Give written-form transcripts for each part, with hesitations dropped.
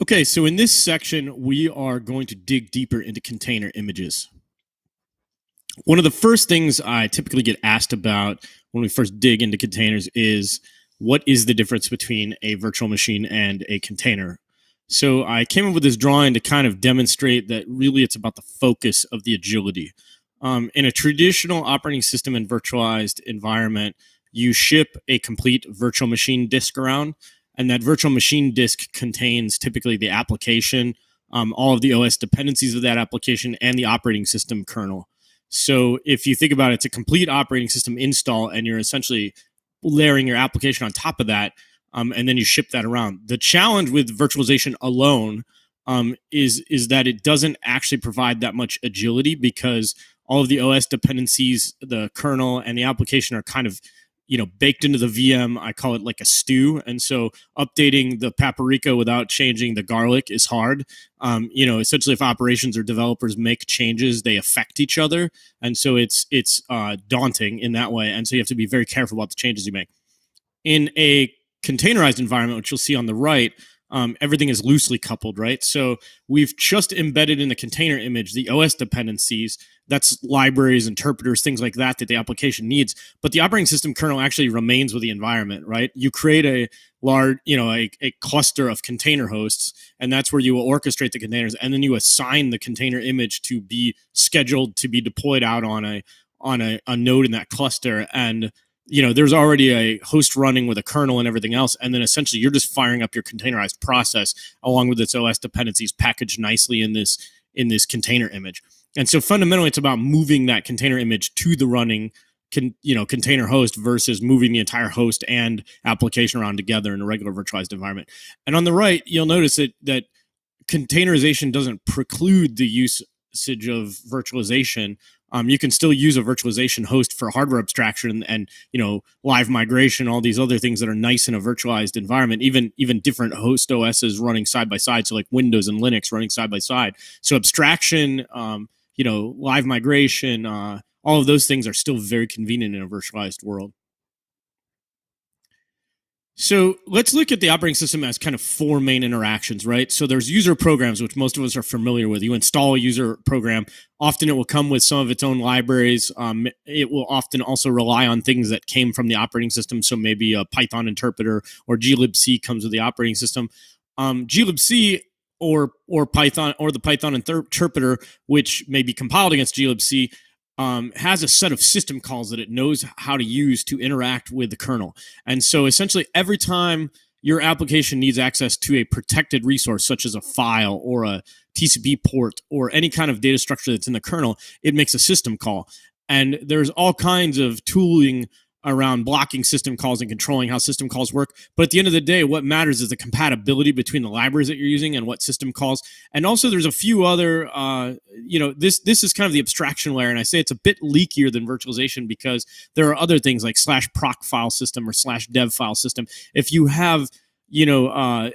Okay, so in this section, we are going to dig deeper into container images. One of the first things I typically get asked about when we first dig into containers is what is the difference between a virtual machine and a container? So I came up with this drawing to kind of demonstrate that really it's about the focus of the agility. In a traditional operating system and virtualized environment, you ship a complete virtual machine disk around, and that virtual machine disk contains typically the application, all of the OS dependencies of that application, and the operating system kernel. So if you think about it, it's a complete operating system install, and you're essentially layering your application on top of that, and then you ship that around. The challenge with virtualization alone is that it doesn't actually provide that much agility because all of the OS dependencies, the kernel, and the application are kind of baked into the VM. I call it like a stew, and so updating the paprika without changing the garlic is hard. Essentially, if operations or developers make changes, they affect each other, and so it's daunting in that way. And so you have to be very careful about the changes you make. In a containerized environment, which you'll see on the right, everything is loosely coupled, right? So we've just embedded in the container image the OS dependencies. That's libraries, interpreters, things like that the application needs. But the operating system kernel actually remains with the environment, right? You create a large, a cluster of container hosts, and that's where you will orchestrate the containers, and then you assign the container image to be scheduled to be deployed out on a node in that cluster. And there's already a host running with a kernel and everything else, and then essentially you're just firing up your containerized process along with its OS dependencies packaged nicely in this container image. And so fundamentally, it's about moving that container image to the running container host versus moving the entire host and application around together in a regular virtualized environment. And on the right, you'll notice that containerization doesn't preclude the usage of virtualization. You can still use a virtualization host for hardware abstraction and live migration, all these other things that are nice in a virtualized environment. Even different host OSs running side by side, so like Windows and Linux running side by side. So abstraction, live migration, all of those things are still very convenient in a virtualized world. So let's look at the operating system as kind of four main interactions, right? So there's user programs, which most of us are familiar with. You install a user program. Often it will come with some of its own libraries. It will often also rely on things that came from the operating system. So maybe a Python interpreter or glibc comes with the operating system. glibc or Python or the Python interpreter, which may be compiled against glibc, has a set of system calls that it knows how to use to interact with the kernel. And so essentially every time your application needs access to a protected resource, such as a file or a TCP port or any kind of data structure that's in the kernel, it makes a system call. And there's all kinds of tooling around blocking system calls and controlling how system calls work. But at the end of the day, what matters is the compatibility between the libraries that you're using and what system calls. And also there's a few other, this is kind of the abstraction layer. And I say it's a bit leakier than virtualization because there are other things like /proc file system or /dev file system. If you have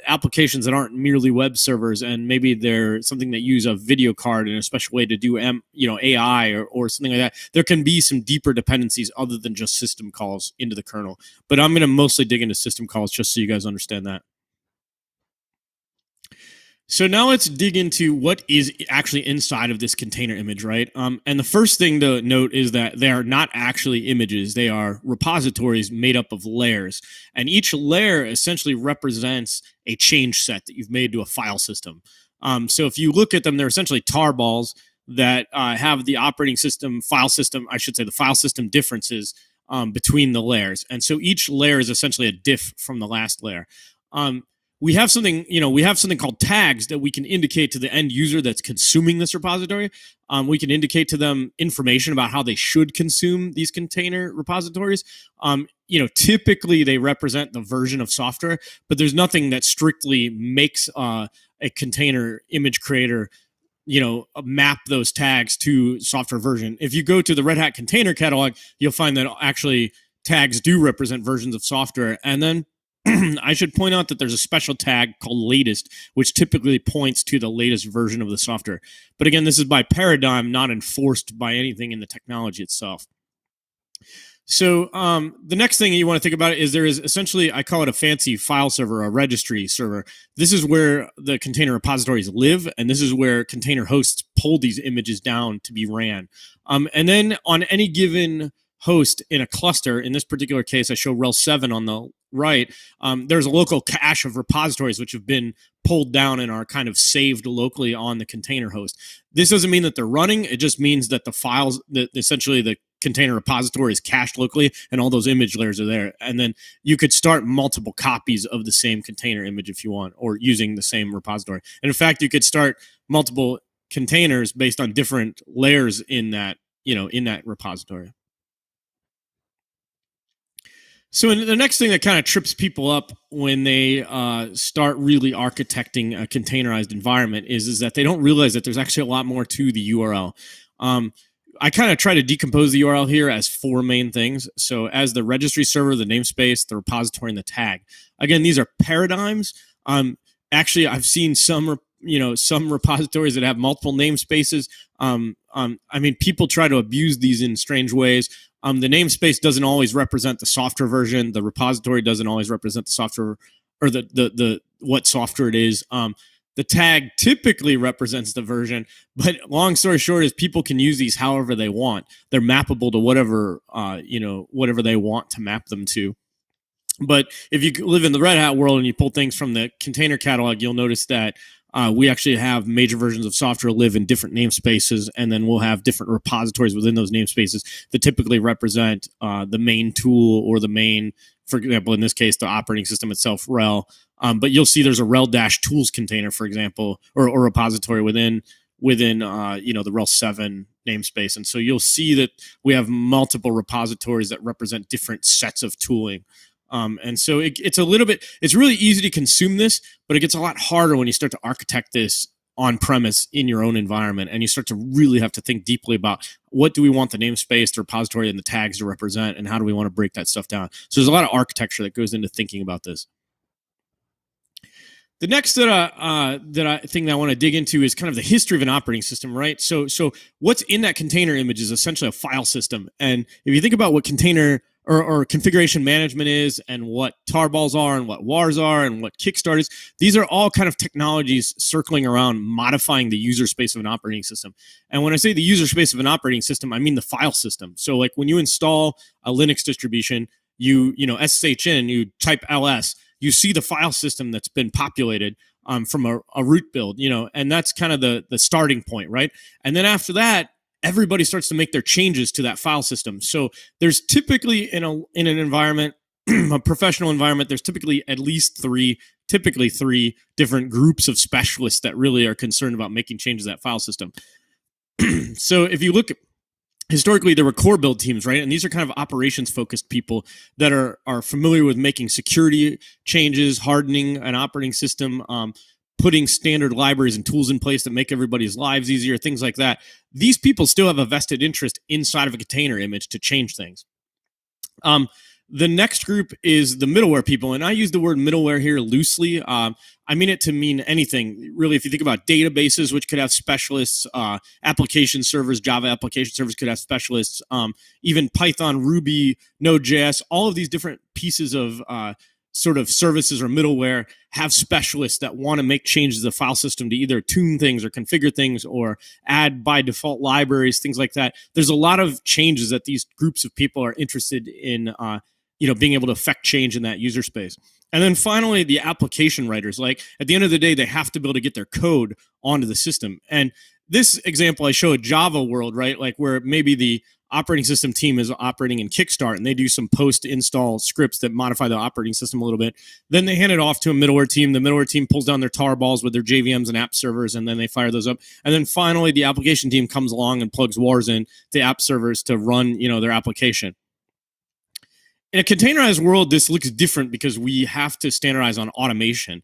applications that aren't merely web servers, and maybe they're something that use a video card in a special way to do AI or something like that, there can be some deeper dependencies other than just system calls into the kernel. But I'm going to mostly dig into system calls just so you guys understand that. So now let's dig into what is actually inside of this container image, right? And the first thing to note is that they are not actually images. They are repositories made up of layers. And each layer essentially represents a change set that you've made to a file system. So if you look at them, they're essentially tarballs that have the operating system, the file system differences between the layers. And so each layer is essentially a diff from the last layer. We have something called tags that we can indicate to the end user that's consuming this repository. We can indicate to them information about how they should consume these container repositories. Typically they represent the version of software, but there's nothing that strictly makes a container image creator map those tags to software version. If you go to the Red Hat container catalog, you'll find that actually tags do represent versions of software. And then I should point out that there's a special tag called latest, which typically points to the latest version of the software. But again, this is by paradigm, not enforced by anything in the technology itself. So the next thing you want to think about is there is essentially, I call it a fancy file server, a registry server. This is where the container repositories live, and this is where container hosts pull these images down to be ran. And then on any given host in a cluster, in this particular case, I show rel 7 on the right, there's a local cache of repositories which have been pulled down and are kind of saved locally on the container host. This doesn't mean that they're running. It just means that the files, that essentially the container repository is cached locally and all those image layers are there. And then you could start multiple copies of the same container image if you want, or using the same repository. And in fact, you could start multiple containers based on different layers in that, in that repository. So the next thing that kind of trips people up when they start really architecting a containerized environment is that they don't realize that there's actually a lot more to the URL. I kind of try to decompose the URL here as 4 main things. So as the registry server, the namespace, the repository, and the tag. Again, these are paradigms. Actually, I've seen some repositories that have multiple namespaces. I mean, people try to abuse these in strange ways. The namespace doesn't always represent the software version. The repository doesn't always represent the software or the what software it is. The tag typically represents the version, but long story short is people can use these however they want. They're mappable to whatever whatever they want to map them to. But if you live in the Red Hat world and you pull things from the container catalog, you'll notice that we actually have major versions of software live in different namespaces, and then we'll have different repositories within those namespaces that typically represent the main tool or the main, for example, in this case, the operating system itself, RHEL. But you'll see there's a RHEL-tools container, for example, or repository within the RHEL 7 namespace. And so you'll see that we have multiple repositories that represent different sets of tooling. And so it's really easy to consume this, but it gets a lot harder when you start to architect this on premise in your own environment. And you start to really have to think deeply about what do we want the namespace, the repository, and the tags to represent, and how do we want to break that stuff down. So there's a lot of architecture that goes into thinking about this. The next thing that I want to dig into is kind of the history of an operating system, right? So what's in that container image is essentially a file system. And if you think about what container or configuration management is, and what tarballs are, and what wars are, and what kickstart is, these are all kind of technologies circling around modifying the user space of an operating system. And when I say the user space of an operating system, I mean the file system. So like when you install a Linux distribution, you SSH in, you type ls, you see the file system that's been populated from a root build, and that's kind of the starting point, right? And then after that, everybody starts to make their changes to that file system. So there's typically in an environment, a professional environment, there's typically at least three different groups of specialists that really are concerned about making changes to that file system. So if you look at historically, there were core build teams, right? And these are kind of operations-focused people that are familiar with making security changes, hardening an operating system, putting standard libraries and tools in place that make everybody's lives easier, things like that. These people still have a vested interest inside of a container image to change things. The next group is the middleware people, and I use the word middleware here loosely. I mean it to mean anything, really. If you think about databases, which could have specialists, application servers, Java application servers could have specialists, even Python, Ruby, Node.js, all of these different pieces of sort of services or middleware have specialists that want to make changes to the file system to either tune things or configure things or add by default libraries, things like that. There's a lot of changes that these groups of people are interested in being able to affect change in that user space. And then finally, the application writers, like at the end of the day, they have to be able to get their code onto the system. And this example, I show a Java world, right? Like where maybe the operating system team is operating in Kickstart and they do some post-install scripts that modify the operating system a little bit. Then they hand it off to a middleware team. The middleware team pulls down their tarballs with their JVMs and app servers, and then they fire those up. And then finally, the application team comes along and plugs wars in to app servers to run, their application. In a containerized world, this looks different because we have to standardize on automation.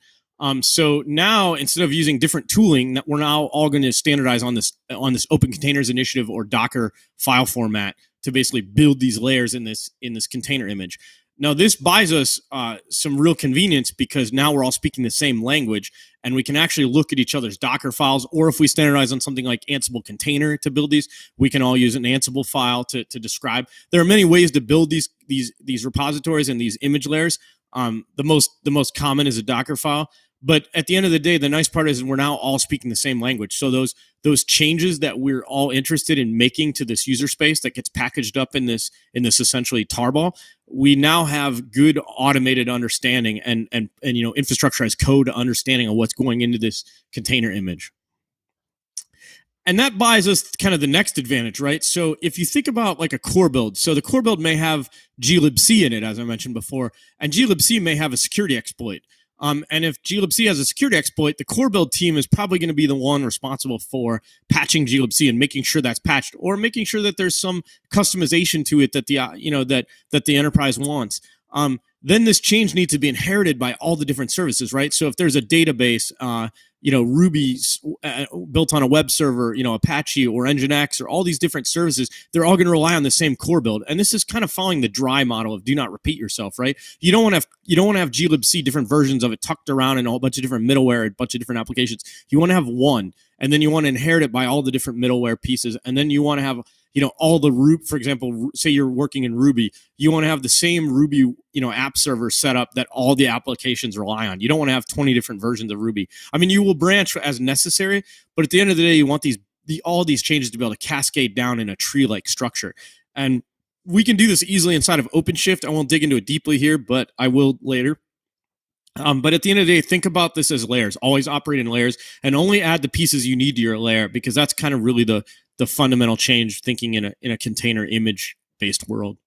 So now, instead of using different tooling, we're now all going to standardize on this Open Containers Initiative or Docker file format to basically build these layers in this container image. Now, this buys us some real convenience because now we're all speaking the same language and we can actually look at each other's Docker files. Or if we standardize on something like Ansible Container to build these, we can all use an Ansible file to describe. There are many ways to build these repositories and these image layers. The most common is a Docker file. But at the end of the day, the nice part is we're now all speaking the same language. So those changes that we're all interested in making to this user space that gets packaged up in this essentially tarball, we now have good automated understanding and infrastructure as code understanding of what's going into this container image. And that buys us kind of the next advantage, right? So if you think about like a core build, so the core build may have glibc in it, as I mentioned before, and glibc may have a security exploit. And if glibc has a security exploit, the core build team is probably going to be the one responsible for patching glibc and making sure that's patched, or making sure that there's some customization to it that the enterprise wants. Then this change needs to be inherited by all the different services, right? So if there's a database, Ruby built on a web server, Apache or Nginx or all these different services, they're all going to rely on the same core build. And this is kind of following the dry model of do not repeat yourself, right? You don't want to have glibc, different versions of it tucked around in a whole bunch of different middleware, a bunch of different applications. You want to have one, and then you want to inherit it by all the different middleware pieces, and then you want to have all the root, for example, say you're working in Ruby, you want to have the same Ruby, app server set up that all the applications rely on. You don't want to have 20 different versions of Ruby. I mean, you will branch as necessary, but at the end of the day, you want all these changes to be able to cascade down in a tree-like structure. And we can do this easily inside of OpenShift. I won't dig into it deeply here, but I will later. But at the end of the day, think about this as layers. Always operate in layers and only add the pieces you need to your layer, because that's kind of really the fundamental change thinking in a container image based world.